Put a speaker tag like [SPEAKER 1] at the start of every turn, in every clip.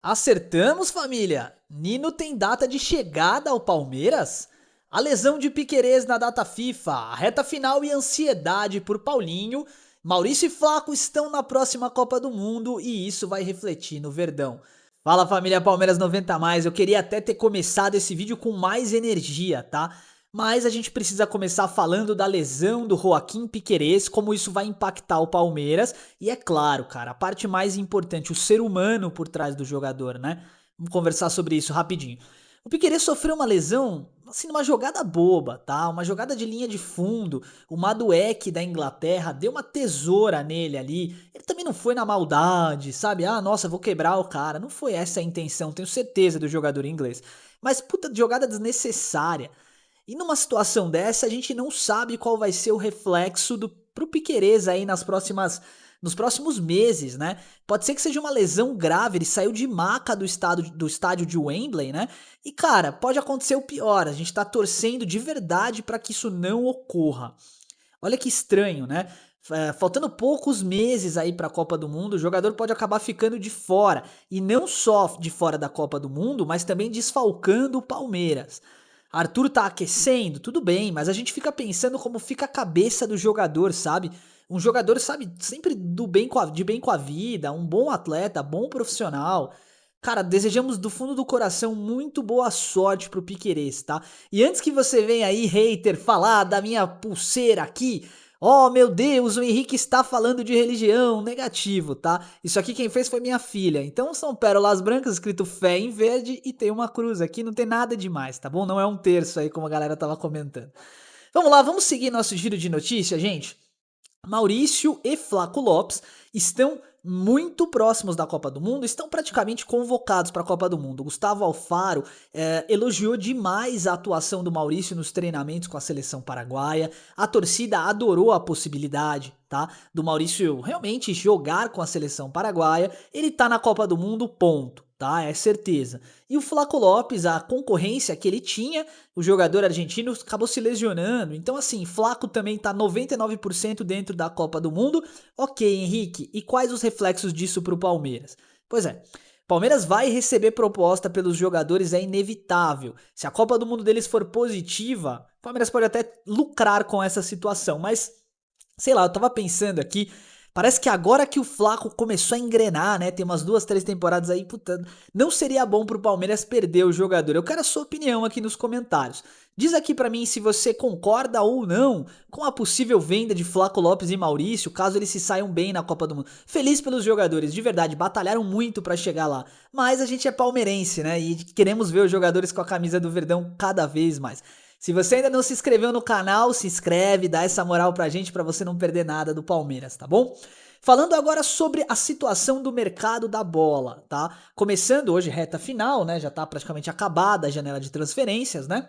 [SPEAKER 1] Acertamos, família! Nino tem data de chegada ao Palmeiras? A lesão de Piquerez na data FIFA, a reta final e ansiedade por Paulinho, Maurício e Flaco estão na próxima Copa do Mundo e isso vai refletir no Verdão. Fala, família Palmeiras 90 mais, eu queria até ter começado esse vídeo com mais energia, tá? Mas a gente precisa começar falando da lesão do Joaquim Piquerez, como isso vai impactar o Palmeiras. E é claro, cara, a parte mais importante, o ser humano por trás do jogador, né? Vamos conversar sobre isso rapidinho. O Piquerez sofreu uma lesão, assim, numa jogada boba, tá? Uma jogada de linha de fundo. O Madueke da Inglaterra deu uma tesoura nele ali. Ele também não foi na maldade, sabe? Ah, nossa, vou quebrar o cara. Não foi essa a intenção, tenho certeza do jogador inglês. Mas puta jogada desnecessária. E numa situação dessa, a gente não sabe qual vai ser o reflexo pro Piquerez aí nos próximos meses, né? Pode ser que seja uma lesão grave, ele saiu de maca do estádio de Wembley, né? E cara, pode acontecer o pior, a gente tá torcendo de verdade para que isso não ocorra. Olha que estranho, né? Faltando poucos meses aí para a Copa do Mundo, o jogador pode acabar ficando de fora. E não só de fora da Copa do Mundo, mas também desfalcando o Palmeiras. Arthur tá aquecendo, tudo bem, mas a gente fica pensando como fica a cabeça do jogador, sabe? Um jogador, sabe, sempre de bem com a vida, um bom atleta, bom profissional. Cara, desejamos do fundo do coração muito boa sorte pro Piquerez, tá? E antes que você venha aí, hater, falar da minha pulseira aqui, oh meu Deus, o Henrique está falando de religião, negativo, tá? Isso aqui quem fez foi minha filha. Então são pérolas brancas escrito fé em verde e tem uma cruz aqui, não tem nada demais, tá bom? Não é um terço aí como a galera tava comentando. Vamos lá, vamos seguir nosso giro de notícia, gente? Maurício e Flaco Lopes estão muito próximos da Copa do Mundo, estão praticamente convocados para a Copa do Mundo. Gustavo Alfaro elogiou demais a atuação do Maurício nos treinamentos com a seleção paraguaia. A torcida adorou a possibilidade, tá, do Maurício realmente jogar com a seleção paraguaia. Ele tá na Copa do Mundo, ponto. Tá, é certeza. E o Flaco Lopes, a concorrência que ele tinha, o jogador argentino acabou se lesionando. Então, assim, Flaco também tá 99% dentro da Copa do Mundo. Ok, Henrique, e quais os reflexos disso pro Palmeiras? Pois é, Palmeiras vai receber proposta pelos jogadores, é inevitável. Se a Copa do Mundo deles for positiva, o Palmeiras pode até lucrar com essa situação, mas sei lá, eu tava pensando aqui, parece que agora que o Flaco começou a engrenar, né? Tem umas 2, 3 temporadas aí, puta, não seria bom pro Palmeiras perder o jogador. Eu quero a sua opinião aqui nos comentários. Diz aqui pra mim se você concorda ou não com a possível venda de Flaco Lopes e Maurício, caso eles se saiam bem na Copa do Mundo. Feliz pelos jogadores, de verdade, batalharam muito pra chegar lá. Mas a gente é palmeirense, né? E queremos ver os jogadores com a camisa do Verdão cada vez mais. Se você ainda não se inscreveu no canal, se inscreve, dá essa moral pra gente pra você não perder nada do Palmeiras, tá bom? Falando agora sobre a situação do mercado da bola, tá? Começando hoje reta final, né? Já tá praticamente acabada a janela de transferências, né?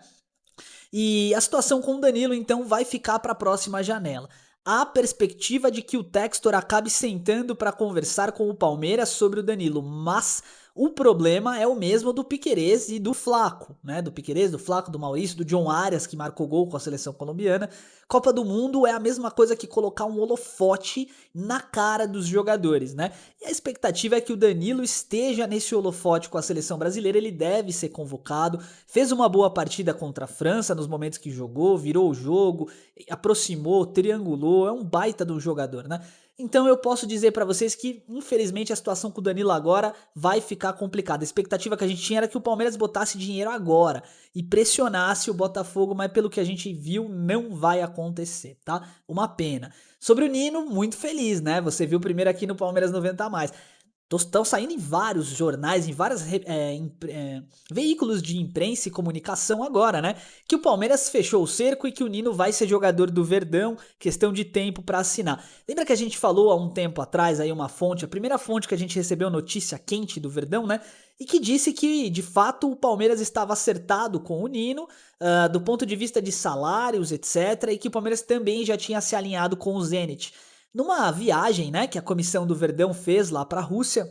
[SPEAKER 1] E a situação com o Danilo então vai ficar para a próxima janela. Há perspectiva de que o Textor acabe sentando para conversar com o Palmeiras sobre o Danilo, mas o problema é o mesmo do Piquerez e do Flaco, né? Do Piquerez, do Flaco, do Maurício, do John Arias, que marcou gol com a seleção colombiana. Copa do Mundo é a mesma coisa que colocar um holofote na cara dos jogadores, né? E a expectativa é que o Danilo esteja nesse holofote com a seleção brasileira, ele deve ser convocado. Fez uma boa partida contra a França nos momentos que jogou, virou o jogo, aproximou, triangulou, é um baita de um jogador, né? Então eu posso dizer pra vocês que, infelizmente, a situação com o Danilo agora vai ficar complicada. A expectativa que a gente tinha era que o Palmeiras botasse dinheiro agora e pressionasse o Botafogo, mas pelo que a gente viu, não vai acontecer, tá? Uma pena. Sobre o Nino, muito feliz, né? Você viu primeiro aqui no Palmeiras 90 a mais. Estão saindo em vários jornais, em vários veículos de imprensa e comunicação agora, né? Que o Palmeiras fechou o cerco e que o Nino vai ser jogador do Verdão, questão de tempo para assinar. Lembra que a gente falou há um tempo atrás aí uma fonte, a primeira fonte que a gente recebeu notícia quente do Verdão, né? E que disse que de fato o Palmeiras estava acertado com o Nino, do ponto de vista de salários, etc. E que o Palmeiras também já tinha se alinhado com o Zenit. Numa viagem, né, que a comissão do Verdão fez lá para a Rússia,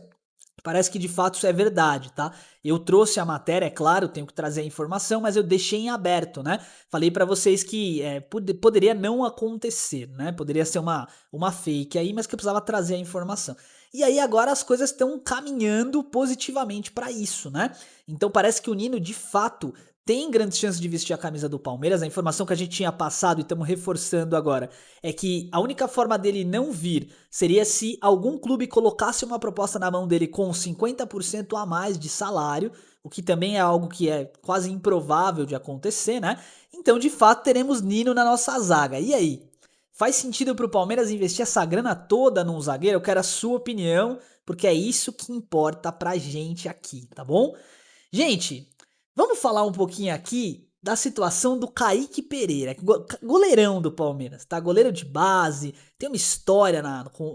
[SPEAKER 1] Parece que de fato isso é verdade, tá? Eu trouxe a matéria, é claro, tenho que trazer a informação, mas eu deixei em aberto, né? Falei pra vocês que poderia não acontecer, né? Poderia ser uma fake aí, mas que eu precisava trazer a informação. E aí agora as coisas estão caminhando positivamente pra isso, né? Então parece que o Nino de fato tem grandes chances de vestir a camisa do Palmeiras. A informação que a gente tinha passado e estamos reforçando agora é que a única forma dele não vir seria se algum clube colocasse uma proposta na mão dele com 50% a mais de salário, o que também é algo que é quase improvável de acontecer, né? Então, de fato, teremos Nino na nossa zaga. E aí? Faz sentido pro Palmeiras investir essa grana toda num zagueiro? Eu quero a sua opinião, porque é isso que importa pra gente aqui, tá bom? Gente, vamos falar um pouquinho aqui da situação do Kaique Pereira, goleirão do Palmeiras, tá? Goleiro de base, tem uma história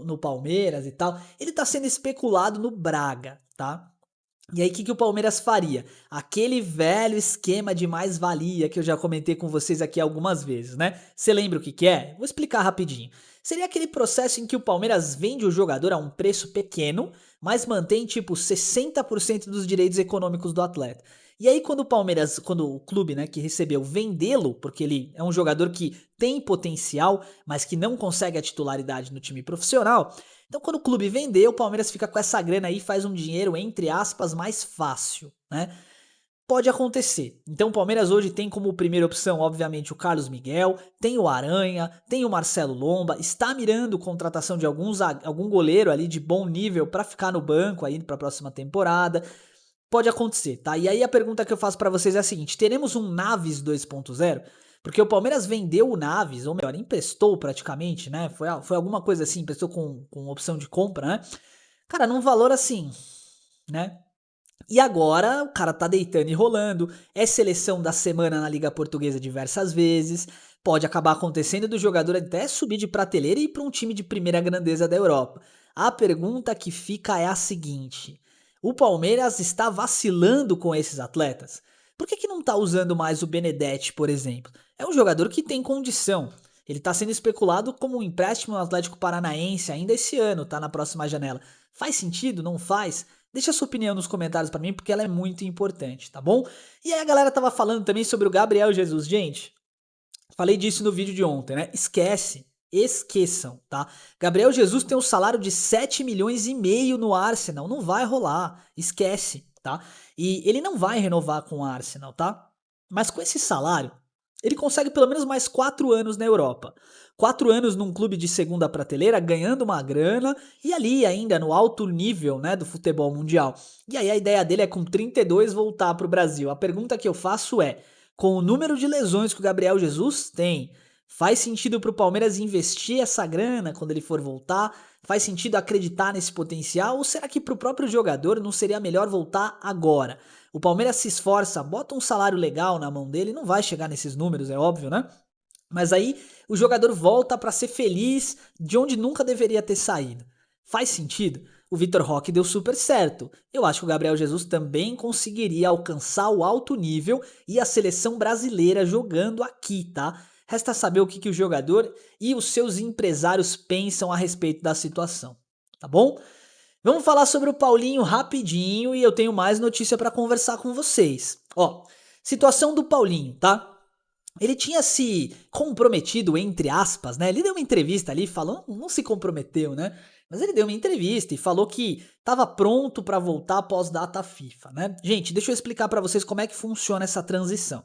[SPEAKER 1] no Palmeiras e tal. Ele tá sendo especulado no Braga, tá? E aí, o que, que o Palmeiras faria? Aquele velho esquema de mais-valia que eu já comentei com vocês aqui algumas vezes, né? Você lembra o que, que é? Vou explicar rapidinho. Seria aquele processo em que o Palmeiras vende o jogador a um preço pequeno, mas mantém tipo 60% dos direitos econômicos do atleta. E aí, quando o clube, né, que recebeu vendê-lo, porque ele é um jogador que tem potencial, mas que não consegue a titularidade no time profissional, então, quando o clube vender, o Palmeiras fica com essa grana aí e faz um dinheiro, entre aspas, mais fácil, né? Pode acontecer. Então, o Palmeiras hoje tem como primeira opção, obviamente, o Carlos Miguel, tem o Aranha, tem o Marcelo Lomba, está mirando contratação de algum goleiro ali de bom nível para ficar no banco aí para a próxima temporada. Pode acontecer, tá? E aí a pergunta que eu faço pra vocês é a seguinte: teremos um Naves 2.0? Porque o Palmeiras vendeu o Naves, ou melhor, emprestou praticamente, né? Foi alguma coisa assim, emprestou com opção de compra, né? Cara, num valor assim, né? E agora o cara tá deitando e rolando, é seleção da semana na Liga Portuguesa diversas vezes, pode acabar acontecendo do jogador até subir de prateleira e ir pra um time de primeira grandeza da Europa. A pergunta que fica é a seguinte: o Palmeiras está vacilando com esses atletas? Por que não tá usando mais o Benedetti, por exemplo? É um jogador que tem condição. Ele tá sendo especulado como um empréstimo no Atlético Paranaense ainda esse ano, tá na próxima janela. Faz sentido? Não faz? Deixa a sua opinião nos comentários pra mim, porque ela é muito importante, tá bom? E aí a galera tava falando também sobre o Gabriel Jesus. Gente, falei disso no vídeo de ontem, né? Esqueçam, tá? Gabriel Jesus tem um salário de 7,5 milhões no Arsenal, não vai rolar, esquece, tá? E ele não vai renovar com o Arsenal, tá? Mas com esse salário, ele consegue pelo menos mais 4 anos na Europa. 4 anos num clube de segunda prateleira, ganhando uma grana e ali ainda no alto nível, né, do futebol mundial. E aí a ideia dele é com 32 voltar pro Brasil. A pergunta que eu faço é: com o número de lesões que o Gabriel Jesus tem, faz sentido pro Palmeiras investir essa grana quando ele for voltar? Faz sentido acreditar nesse potencial? Ou será que pro próprio jogador não seria melhor voltar agora? O Palmeiras se esforça, bota um salário legal na mão dele, não vai chegar nesses números, é óbvio, né? Mas aí o jogador volta para ser feliz de onde nunca deveria ter saído. Faz sentido? O Vitor Roque deu super certo. Eu acho que o Gabriel Jesus também conseguiria alcançar o alto nível e a seleção brasileira jogando aqui, tá? Resta saber o que o jogador e os seus empresários pensam a respeito da situação, tá bom? Vamos falar sobre o Paulinho rapidinho e eu tenho mais notícia para conversar com vocês. Ó, situação do Paulinho, tá? Ele tinha se comprometido, entre aspas, né? Ele deu uma entrevista ali, falou, não se comprometeu, né? Mas ele deu uma entrevista e falou que estava pronto para voltar após data FIFA, né? Gente, deixa eu explicar para vocês como é que funciona essa transição.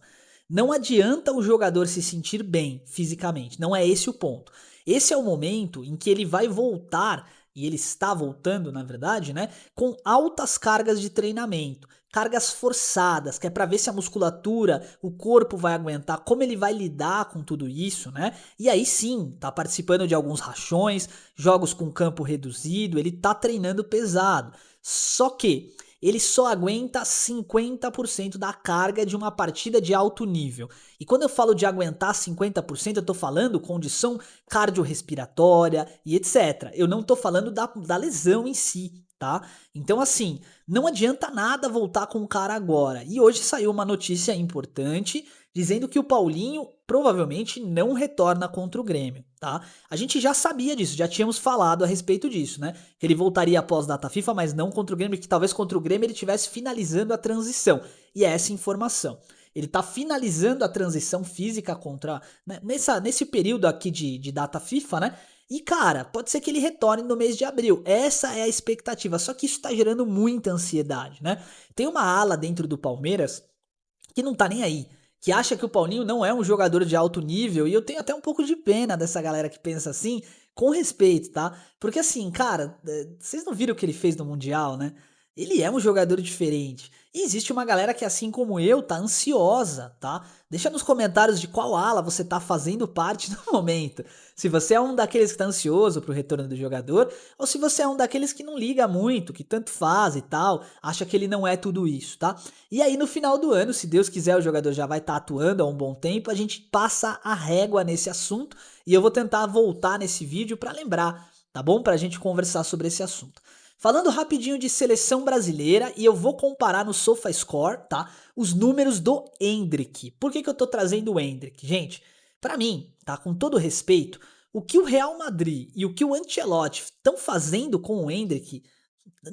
[SPEAKER 1] Não adianta o jogador se sentir bem fisicamente, não é esse o ponto. Esse é o momento em que ele vai voltar, e ele está voltando, na verdade, né, com altas cargas de treinamento, cargas forçadas, que é para ver se a musculatura, o corpo vai aguentar, como ele vai lidar com tudo isso, né? E aí sim, tá participando de alguns rachões, jogos com campo reduzido, ele tá treinando pesado. Só que ele só aguenta 50% da carga de uma partida de alto nível. E quando eu falo de aguentar 50%, eu tô falando condição cardiorrespiratória e etc. Eu não tô falando da lesão em si, tá? Então, assim, não adianta nada voltar com o cara agora. E hoje saiu uma notícia importante dizendo que o Paulinho provavelmente não retorna contra o Grêmio, tá? A gente já sabia disso, já tínhamos falado a respeito disso, né? Que ele voltaria após data FIFA, mas não contra o Grêmio, que talvez contra o Grêmio ele estivesse finalizando a transição. E é essa informação. Ele tá finalizando a transição física contra, né, nesse período aqui de data FIFA, né? E cara, pode ser que ele retorne no mês de abril. Essa é a expectativa. Só que isso tá gerando muita ansiedade, né? Tem uma ala dentro do Palmeiras que não tá nem aí, que acha que o Paulinho não é um jogador de alto nível, e eu tenho até um pouco de pena dessa galera que pensa assim, com respeito, tá? Porque assim, cara, vocês não viram o que ele fez no Mundial, né? Ele é um jogador diferente. E existe uma galera que, assim como eu, tá ansiosa, tá? Deixa nos comentários de qual ala você tá fazendo parte no momento. Se você é um daqueles que tá ansioso pro retorno do jogador, ou se você é um daqueles que não liga muito, que tanto faz e tal, acha que ele não é tudo isso, tá? E aí no final do ano, se Deus quiser, o jogador já vai estar atuando há um bom tempo, a gente passa a régua nesse assunto e eu vou tentar voltar nesse vídeo para lembrar, tá bom? Pra gente conversar sobre esse assunto. Falando rapidinho de seleção brasileira, e eu vou comparar no SofaScore, tá? Os números do Endrick. Por que eu tô trazendo o Endrick? Gente, pra mim, tá? Com todo respeito, o que o Real Madrid e o que o Ancelotti estão fazendo com o Endrick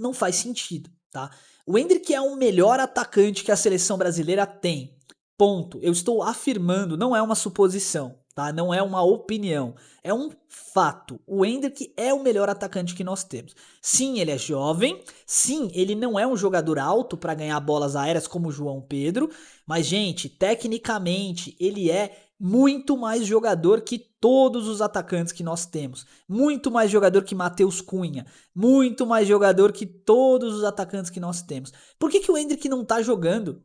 [SPEAKER 1] não faz sentido, tá? O Endrick é o melhor atacante que a seleção brasileira tem. Ponto. Eu estou afirmando, não é uma suposição, tá? Não é uma opinião, é um fato. O Endrick é o melhor atacante que nós temos. Sim, ele é jovem, sim, ele não é um jogador alto para ganhar bolas aéreas como o João Pedro, mas gente, tecnicamente ele é muito mais jogador que todos os atacantes que nós temos. Muito mais jogador que Matheus Cunha. Muito mais jogador que todos os atacantes que nós temos. Por que o Endrick não tá jogando?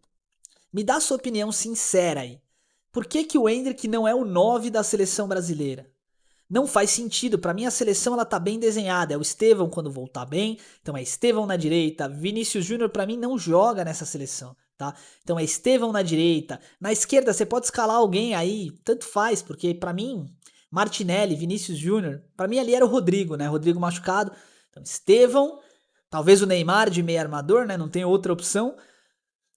[SPEAKER 1] Me dá a sua opinião sincera aí. Por que o Endrick não é o 9 da seleção brasileira? Não faz sentido. Pra mim a seleção ela tá bem desenhada. É o Estevão quando voltar bem. Então é Estevão na direita. Vinícius Júnior pra mim não joga nessa seleção, tá? Então é Estevão na direita. Na esquerda você pode escalar alguém aí, tanto faz, porque pra mim Martinelli, Vinícius Júnior, pra mim ali era o Rodrigo, né? Rodrigo machucado. Então Estevão, talvez o Neymar de meio armador, né? Não tem outra opção.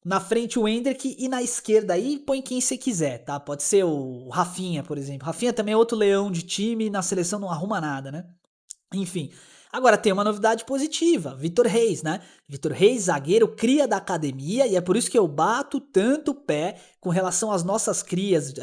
[SPEAKER 1] Na frente o Endrick e na esquerda aí põe quem você quiser, tá? Pode ser o Rafinha, por exemplo. Rafinha também é outro leão de time, na seleção não arruma nada, né? Enfim. Agora tem uma novidade positiva, Vitor Reis, né? Vitor Reis, zagueiro, cria da academia, e é por isso que eu bato tanto o pé com relação às nossas crias,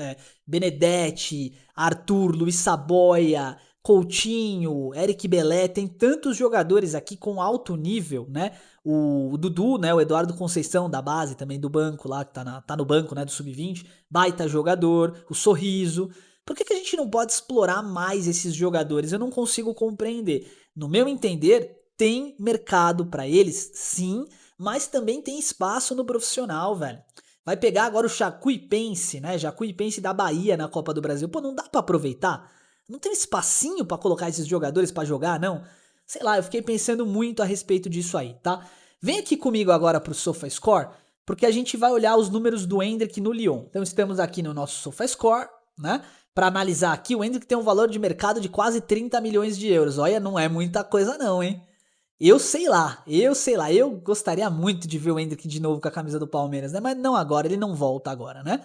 [SPEAKER 1] Benedetti, Arthur, Luiz Saboia, Coutinho, Eric Belé, tem tantos jogadores aqui com alto nível, né? O Dudu, né? O Eduardo Conceição da base também do banco lá, que tá no banco, né? Do Sub-20, baita jogador, o Sorriso. Por que a gente não pode explorar mais esses jogadores? Eu não consigo compreender. No meu entender, tem mercado para eles, sim, mas também tem espaço no profissional, velho. Vai pegar agora o Jacuipense, né? Jacuipense da Bahia na Copa do Brasil. Pô, não dá para aproveitar? Não tem espacinho para colocar esses jogadores para jogar, não? Sei lá, eu fiquei pensando muito a respeito disso aí, tá? Vem aqui comigo agora pro SofaScore, porque a gente vai olhar os números do Endrick no Lyon. Então estamos aqui no nosso SofaScore, né? Para analisar aqui, o Endrick tem um valor de mercado de quase 30 milhões de euros. Olha, não é muita coisa não, hein? Eu gostaria muito de ver o Endrick de novo com a camisa do Palmeiras, né? Mas não agora, ele não volta agora, né?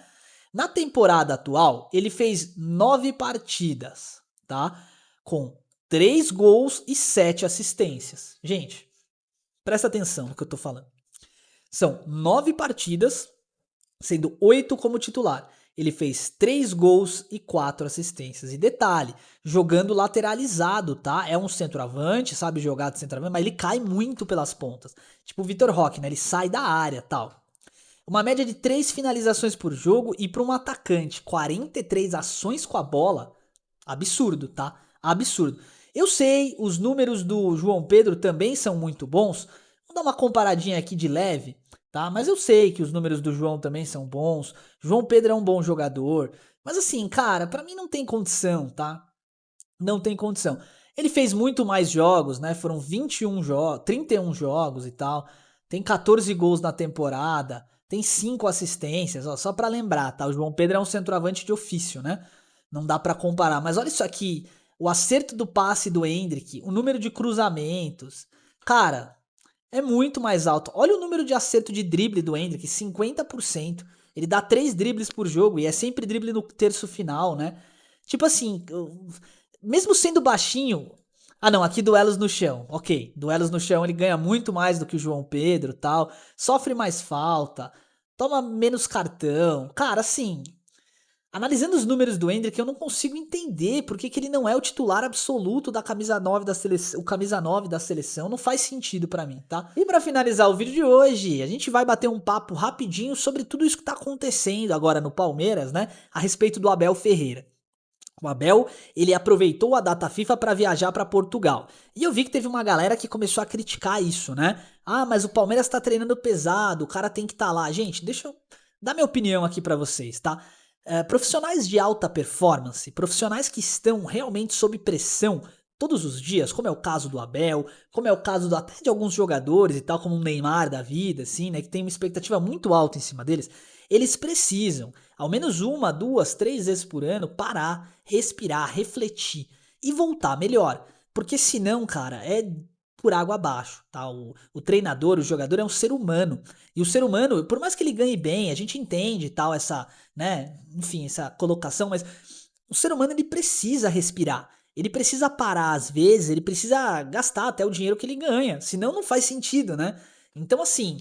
[SPEAKER 1] Na temporada atual, ele fez 9 partidas, tá? Com 3 gols e 7 assistências. Gente, presta atenção no que eu tô falando. São 9 partidas, sendo 8 como titular. Ele fez 3 gols e 4 assistências. E detalhe, jogando lateralizado, tá? É um centroavante, sabe jogar de centroavante, mas ele cai muito pelas pontas. Tipo o Vitor Roque, né? Ele sai da área, tal. Uma média de 3 finalizações por jogo e para um atacante, 43 ações com a bola. Absurdo, tá? Absurdo. Eu sei, os números do João Pedro também são muito bons. Vou dar uma comparadinha aqui de leve, tá? Mas eu sei que os números do João também são bons. João Pedro é um bom jogador. Mas assim, cara, pra mim não tem condição, tá? Não tem condição. Ele fez muito mais jogos, né? Foram 21 jogos, 31 jogos e tal. Tem 14 gols na temporada. Tem 5 assistências, ó, só pra lembrar, tá? O João Pedro é um centroavante de ofício, né? Não dá pra comparar. Mas olha isso aqui. O acerto do passe do Endrick, o número de cruzamentos. Cara, é muito mais alto. Olha o número de acerto de drible do Endrick, 50%. Ele dá 3 dribles por jogo e é sempre drible no terço final, né? Tipo assim, mesmo sendo baixinho. Ah, não, aqui duelos no chão. Ok, duelos no chão ele ganha muito mais do que o João Pedro, tal. Sofre mais falta, toma menos cartão. Cara, assim, analisando os números do Endrick, eu não consigo entender por que, que ele não é o titular absoluto da camisa 9 da seleção, o camisa 9 da seleção, não faz sentido pra mim, tá? E pra finalizar o vídeo de hoje, a gente vai bater um papo rapidinho sobre tudo isso que tá acontecendo agora no Palmeiras, né, a respeito do Abel Ferreira. O Abel, ele aproveitou a data FIFA para viajar para Portugal. E eu vi que teve uma galera que começou a criticar isso, né? Ah, mas o Palmeiras tá treinando pesado, o cara tem que estar lá. Gente, deixa eu dar minha opinião aqui para vocês, tá? Profissionais de alta performance, profissionais que estão realmente sob pressão todos os dias, como é o caso do Abel, como é o caso até de alguns jogadores e tal, como o Neymar da vida, assim, né, que tem uma expectativa muito alta em cima deles, eles precisam, ao menos uma, duas, três vezes por ano, parar, respirar, refletir e voltar melhor. Porque senão, cara, é por água abaixo, tá? O treinador, o jogador é um ser humano. E o ser humano, por mais que ele ganhe bem, a gente entende e tal, essa, né, enfim, essa colocação, mas o ser humano ele precisa respirar. Ele precisa parar às vezes, ele precisa gastar até o dinheiro que ele ganha, senão não faz sentido, né? Então assim,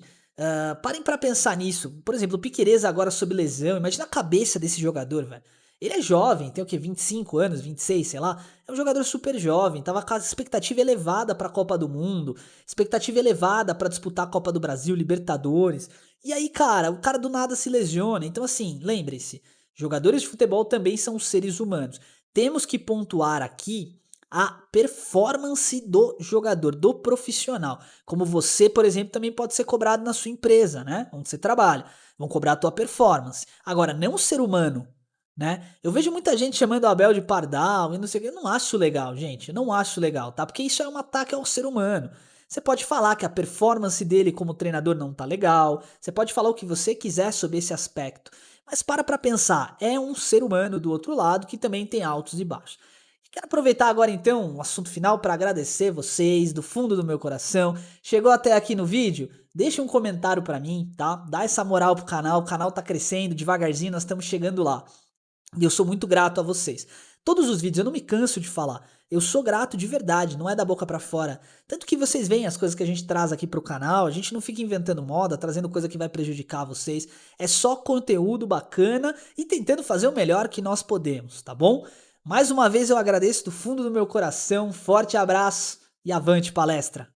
[SPEAKER 1] parem pra pensar nisso. Por exemplo, o Piquerez agora sob lesão, imagina a cabeça desse jogador, velho. Ele é jovem, tem o quê? 25 anos, 26, sei lá. É um jogador super jovem, tava com a expectativa elevada pra Copa do Mundo, expectativa elevada pra disputar a Copa do Brasil, Libertadores. E aí, cara, o cara do nada se lesiona. Então assim, lembre-se, jogadores de futebol também são seres humanos. Temos que pontuar aqui a performance do jogador, do profissional. Como você, por exemplo, também pode ser cobrado na sua empresa, né? Onde você trabalha. Vão cobrar a tua performance. Agora, não o ser humano, né? Eu vejo muita gente chamando o Abel de pardal e não sei o que. Eu não acho legal, gente. Eu não acho legal, tá? Porque isso é um ataque ao ser humano. Você pode falar que a performance dele como treinador não tá legal. Você pode falar o que você quiser sobre esse aspecto. Mas para pra pensar, é um ser humano do outro lado que também tem altos e baixos. Quero aproveitar agora então o assunto final para agradecer vocês do fundo do meu coração. Chegou até aqui no vídeo? Deixa um comentário para mim, tá? Dá essa moral pro canal, o canal tá crescendo devagarzinho, nós estamos chegando lá. E eu sou muito grato a vocês. Todos os vídeos eu não me canso de falar. Eu sou grato de verdade, não é da boca pra fora. Tanto que vocês veem as coisas que a gente traz aqui pro canal, a gente não fica inventando moda, trazendo coisa que vai prejudicar vocês. É só conteúdo bacana e tentando fazer o melhor que nós podemos, tá bom? Mais uma vez eu agradeço do fundo do meu coração, forte abraço e avante palestra!